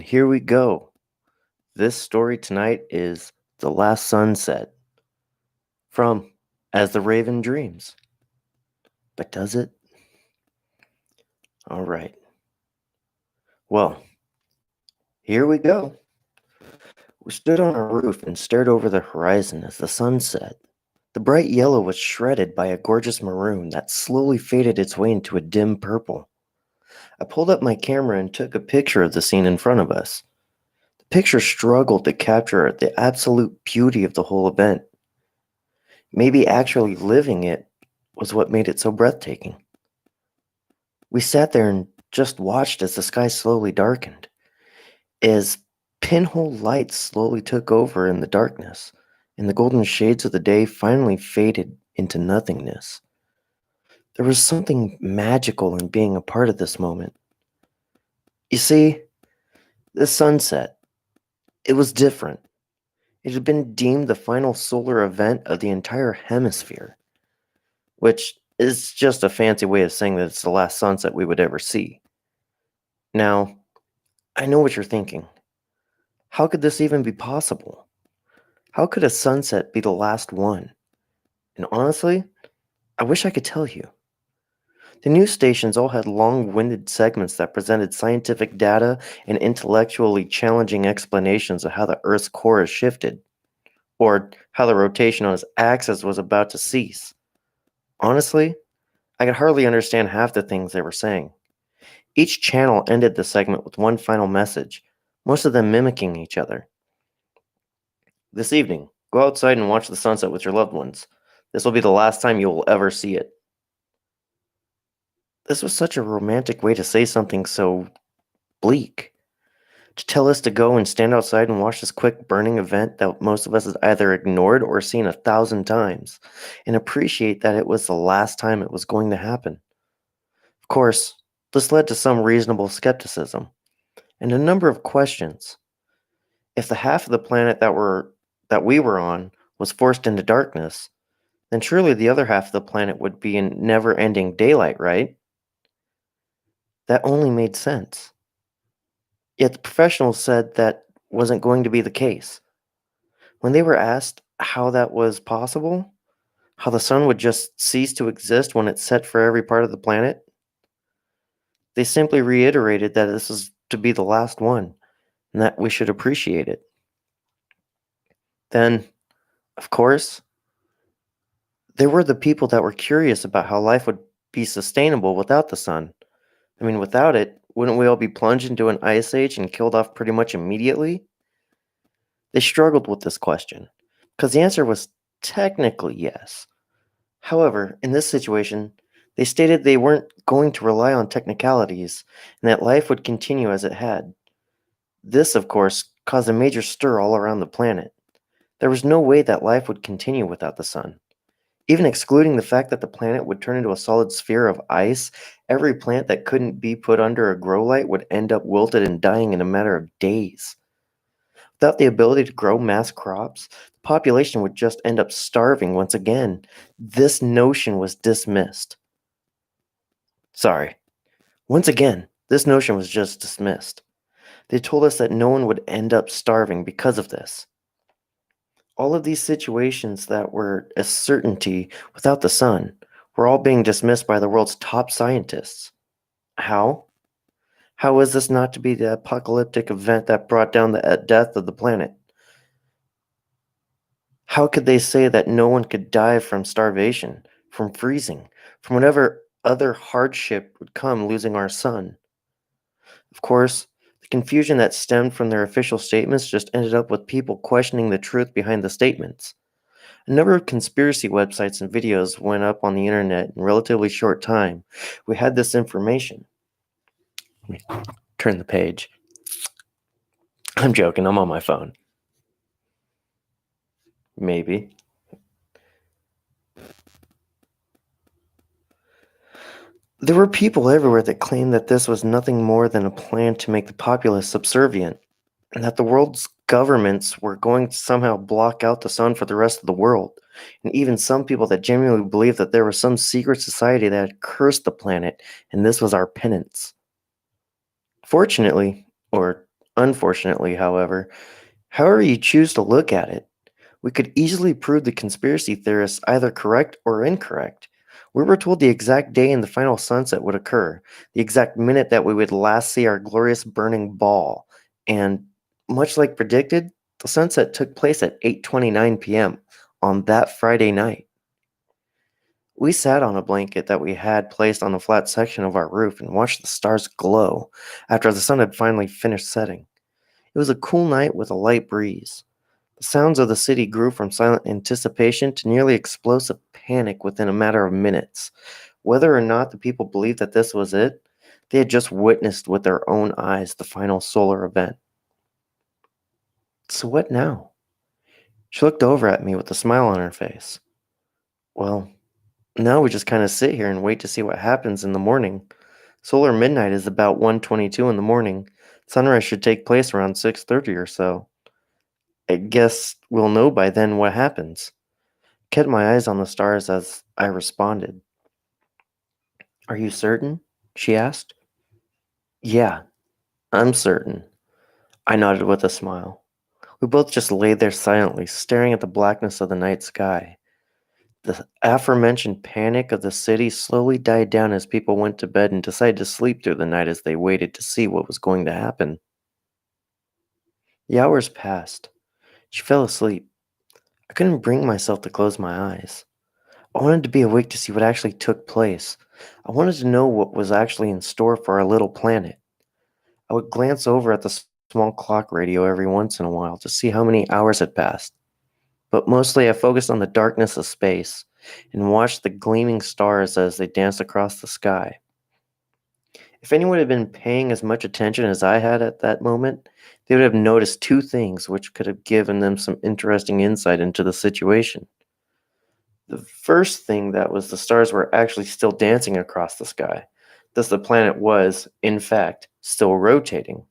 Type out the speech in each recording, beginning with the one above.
here we go. This story tonight is The Last Sunset from As the Raven Dreams. But does it? All right. Well, here we go. We stood on our roof and stared over the horizon as the sun set. The bright yellow was shredded by a gorgeous maroon that slowly faded its way into a dim purple. I pulled up my camera and took a picture of the scene in front of us. The picture struggled to capture the absolute beauty of the whole event. Maybe actually living it was what made it so breathtaking. We sat there and just watched as the sky slowly darkened, as pinhole lights slowly took over in the darkness, and the golden shades of the day finally faded into nothingness. There was something magical in being a part of this moment. You see, the sunset, it was different. It had been deemed the final solar event of the entire hemisphere, which is just a fancy way of saying that it's the last sunset we would ever see. Now, I know what you're thinking. How could this even be possible? How could a sunset be the last one? And honestly, I wish I could tell you. The news stations all had long-winded segments that presented scientific data and intellectually challenging explanations of how the Earth's core has shifted, or how the rotation on its axis was about to cease. Honestly, I could hardly understand half the things they were saying. Each channel ended the segment with one final message, most of them mimicking each other. This evening, go outside and watch the sunset with your loved ones. This will be the last time you will ever see it. This was such a romantic way to say something so bleak. To tell us to go and stand outside and watch this quick burning event that most of us has either ignored or seen 1,000 times, and appreciate that it was the last time it was going to happen. Of course, this led to some reasonable skepticism, and a number of questions. If the half of the planet that we were on was forced into darkness, then surely the other half of the planet would be in never-ending daylight, right? That only made sense. Yet the professionals said that wasn't going to be the case. When they were asked how that was possible, how the sun would just cease to exist when it's set for every part of the planet, they simply reiterated that this is to be the last one and that we should appreciate it. Then, of course, there were the people that were curious about how life would be sustainable without the sun. I mean, without it, wouldn't we all be plunged into an ice age and killed off pretty much immediately? They struggled with this question, because the answer was technically yes. However, in this situation, they stated they weren't going to rely on technicalities and that life would continue as it had. This, of course, caused a major stir all around the planet. There was no way that life would continue without the sun. Even excluding the fact that the planet would turn into a solid sphere of ice, every plant that couldn't be put under a grow light would end up wilted and dying in a matter of days. Without the ability to grow mass crops, the population would just end up starving once again. This notion was dismissed. Sorry. Once again, this notion was just dismissed. They told us that no one would end up starving because of this. All of these situations that were a certainty without the sun were all being dismissed by the world's top scientists. How? How was this not to be the apocalyptic event that brought down the death of the planet? How could they say that no one could die from starvation, from freezing, from whatever other hardship would come losing our sun? Of course, the confusion that stemmed from their official statements just ended up with people questioning the truth behind the statements. A number of conspiracy websites and videos went up on the internet in a relatively short time. We had this information. Let me turn the page. I'm joking, I'm on my phone. Maybe. There were people everywhere that claimed that this was nothing more than a plan to make the populace subservient, and that the world's governments were going to somehow block out the sun for the rest of the world. And even some people that genuinely believed that there was some secret society that had cursed the planet, and this was our penance. Fortunately, or Unfortunately, however, however you choose to look at it, we could easily prove the conspiracy theorists either correct or incorrect. We were told the exact day and the final sunset would occur, the exact minute that we would last see our glorious burning ball, and much like predicted, the sunset took place at 8:29 p.m. on that Friday night. We sat on a blanket that we had placed on the flat section of our roof and watched the stars glow after the sun had finally finished setting. It was a cool night with a light breeze. The sounds of the city grew from silent anticipation to nearly explosive panic within a matter of minutes. Whether or not the people believed that this was it, they had just witnessed with their own eyes the final solar event. So what now? She looked over at me with a smile on her face. Well, now we just kind of sit here and wait to see what happens in the morning. Solar midnight is about 1:22 in the morning. Sunrise should take place around 6:30 or so. I guess we'll know by then what happens. Kept my eyes on the stars as I responded. Are you certain? She asked. Yeah, I'm certain. I nodded with a smile. We both just lay there silently, staring at the blackness of the night sky. The aforementioned panic of the city slowly died down as people went to bed and decided to sleep through the night as they waited to see what was going to happen. The hours passed. She fell asleep. I couldn't bring myself to close my eyes. I wanted to be awake to see what actually took place. I wanted to know what was actually in store for our little planet. I would glance over at the small clock radio every once in a while to see how many hours had passed, but mostly I focused on the darkness of space and watched the gleaming stars as they danced across the sky. If anyone had been paying as much attention as I had at that moment, they would have noticed two things which could have given them some interesting insight into the situation. The first thing that was the stars were actually still dancing across the sky. Thus, the planet was, in fact, still rotating.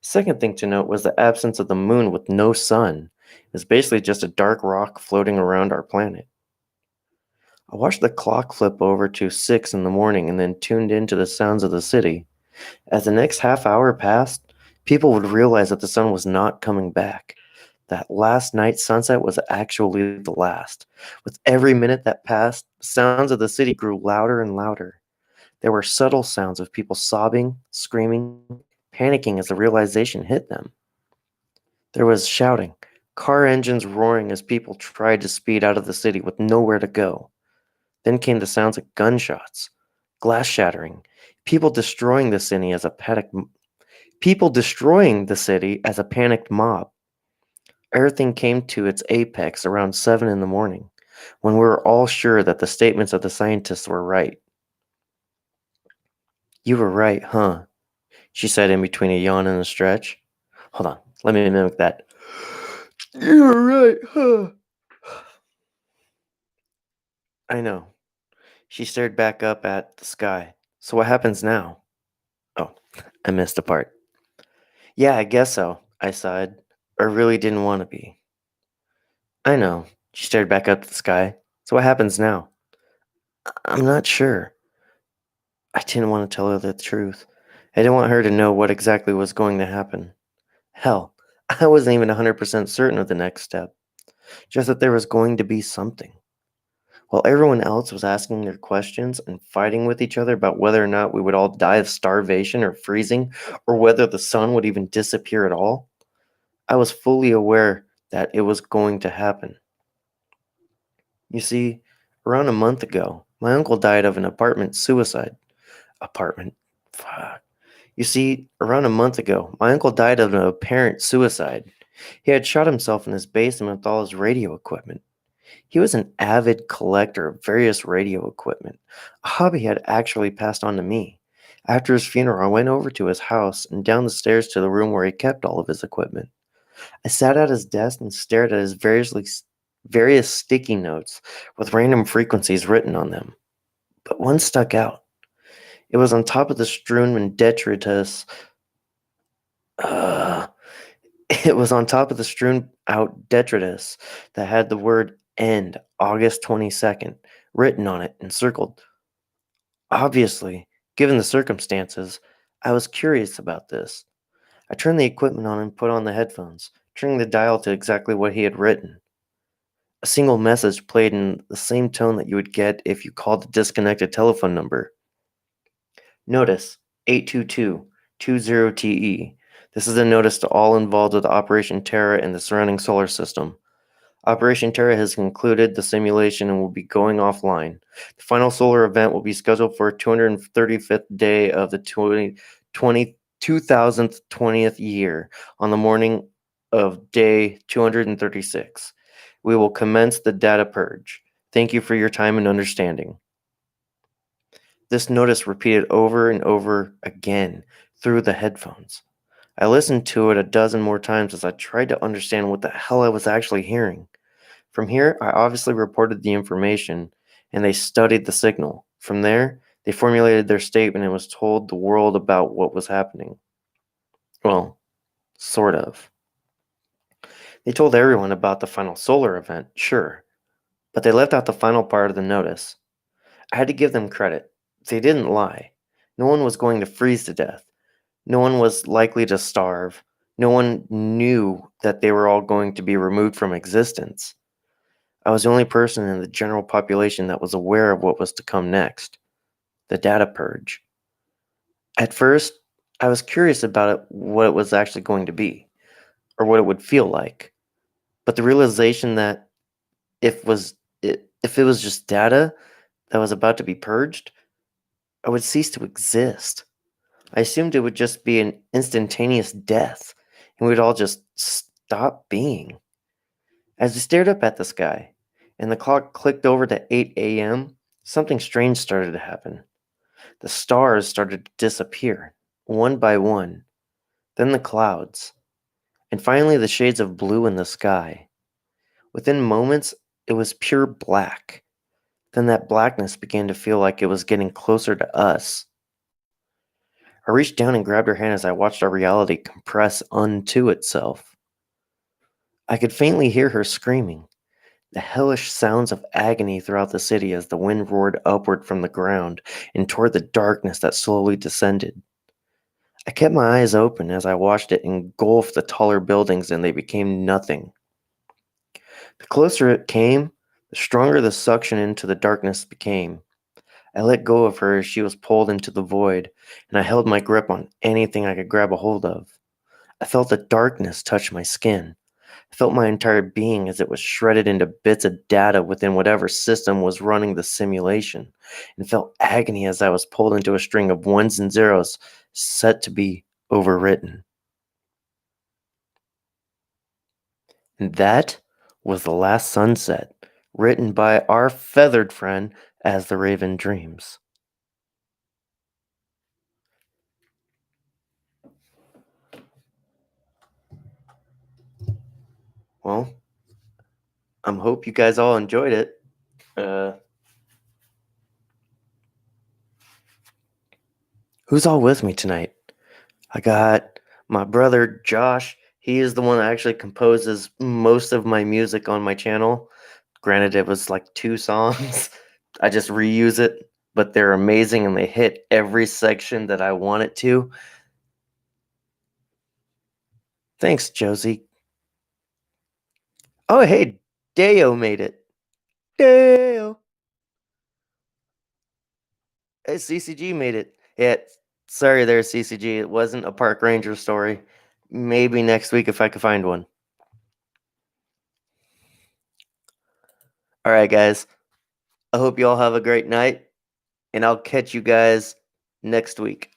Second thing to note was the absence of the moon with no sun. It was basically just a dark rock floating around our planet. I watched the clock flip over to 6 in the morning and then tuned into the sounds of the city. As the next half hour passed, people would realize that the sun was not coming back. That last night's sunset was actually the last. With every minute that passed, the sounds of the city grew louder and louder. There were subtle sounds of people sobbing, screaming, panicking as the realization hit them. There was shouting, car engines roaring as people tried to speed out of the city with nowhere to go. Then came the sounds of gunshots, glass shattering, people destroying the city as a panicked mob. Everything came to its apex around 7 in the morning, when we were all sure that the statements of the scientists were right. You were right, huh? She said in between a yawn and a stretch. Hold on, let me mimic that. You were right, huh? I know. She stared back up at the sky. So what happens now? Oh, I missed a part. Yeah, I guess so, I sighed. I really didn't want to be. I know. She stared back up at the sky. So what happens now? I'm not sure. I didn't want to tell her the truth. I didn't want her to know what exactly was going to happen. Hell, I wasn't even 100% certain of the next step, just that there was going to be something. While everyone else was asking their questions and fighting with each other about whether or not we would all die of starvation or freezing, or whether the sun would even disappear at all, I was fully aware that it was going to happen. You see, around a month ago, my uncle died of an apartment suicide. Apartment? Fuck. You see, around a month ago, my uncle died of an apparent suicide. He had shot himself in his basement with all his radio equipment. He was an avid collector of various radio equipment, a hobby he had actually passed on to me. After his funeral, I went over to his house and down the stairs to the room where he kept all of his equipment. I sat at his desk and stared at his various sticky notes with random frequencies written on them. But one stuck out. It was on top of the strewn detritus. Uh, it was on top of the strewn out detritus that had the word "End August 22nd" written on it and circled. Obviously, given the circumstances, I was curious about this. I turned the equipment on and put on the headphones, turning the dial to exactly what he had written. A single message played in the same tone that you would get if you called a disconnected telephone number. Notice 822-20TE. This is a notice to all involved with Operation Terra and the surrounding solar system. Operation Terra has concluded the simulation and will be going offline. The final solar event will be scheduled for 235th day of the 2020th year on the morning of day 236. We will commence the data purge. Thank you for your time and understanding. This notice repeated over and over again through the headphones. I listened to it a dozen more times as I tried to understand what the hell I was actually hearing. From here, I obviously reported the information, and they studied the signal. From there, they formulated their statement and was told the world about what was happening. Well, sort of. They told everyone about the final solar event, sure, but they left out the final part of the notice. I had to give them credit. They didn't lie. No one was going to freeze to death. No one was likely to starve. No one knew that they were all going to be removed from existence. I was the only person in the general population that was aware of what was to come next, the data purge. At first, I was curious about it, what it was actually going to be, or what it would feel like. But the realization that if it was just data that was about to be purged, I would cease to exist. I assumed it would just be an instantaneous death, and we'd all just stop being. As I stared up at the sky, and the clock clicked over to 8 a.m., something strange started to happen. The stars started to disappear, one by one, then the clouds, and finally the shades of blue in the sky. Within moments, it was pure black. Then that blackness began to feel like it was getting closer to us. I reached down and grabbed her hand as I watched our reality compress unto itself. I could faintly hear her screaming, the hellish sounds of agony throughout the city as the wind roared upward from the ground and toward the darkness that slowly descended. I kept my eyes open as I watched it engulf the taller buildings and they became nothing. The closer it came, the stronger the suction into the darkness became. I let go of her as she was pulled into the void, and I held my grip on anything I could grab a hold of. I felt the darkness touch my skin. I felt my entire being as it was shredded into bits of data within whatever system was running the simulation, and felt agony as I was pulled into a string of ones and zeros set to be overwritten. And that was The Last Sunset, written by our feathered friend As the Raven Dreams. Well, I hope you guys all enjoyed it. Who's all with me tonight? I got my brother Josh. He is the one that actually composes most of my music on my channel. Granted, it was like 2 songs. I just reuse it, but they're amazing and they hit every section that I want it to. Thanks, Josie. Oh, hey, Deo made it. Deo. Hey, CCG made it. Yeah, sorry there, CCG. It wasn't a park ranger story. Maybe next week if I could find one. All right, guys. I hope you all have a great night, and I'll catch you guys next week.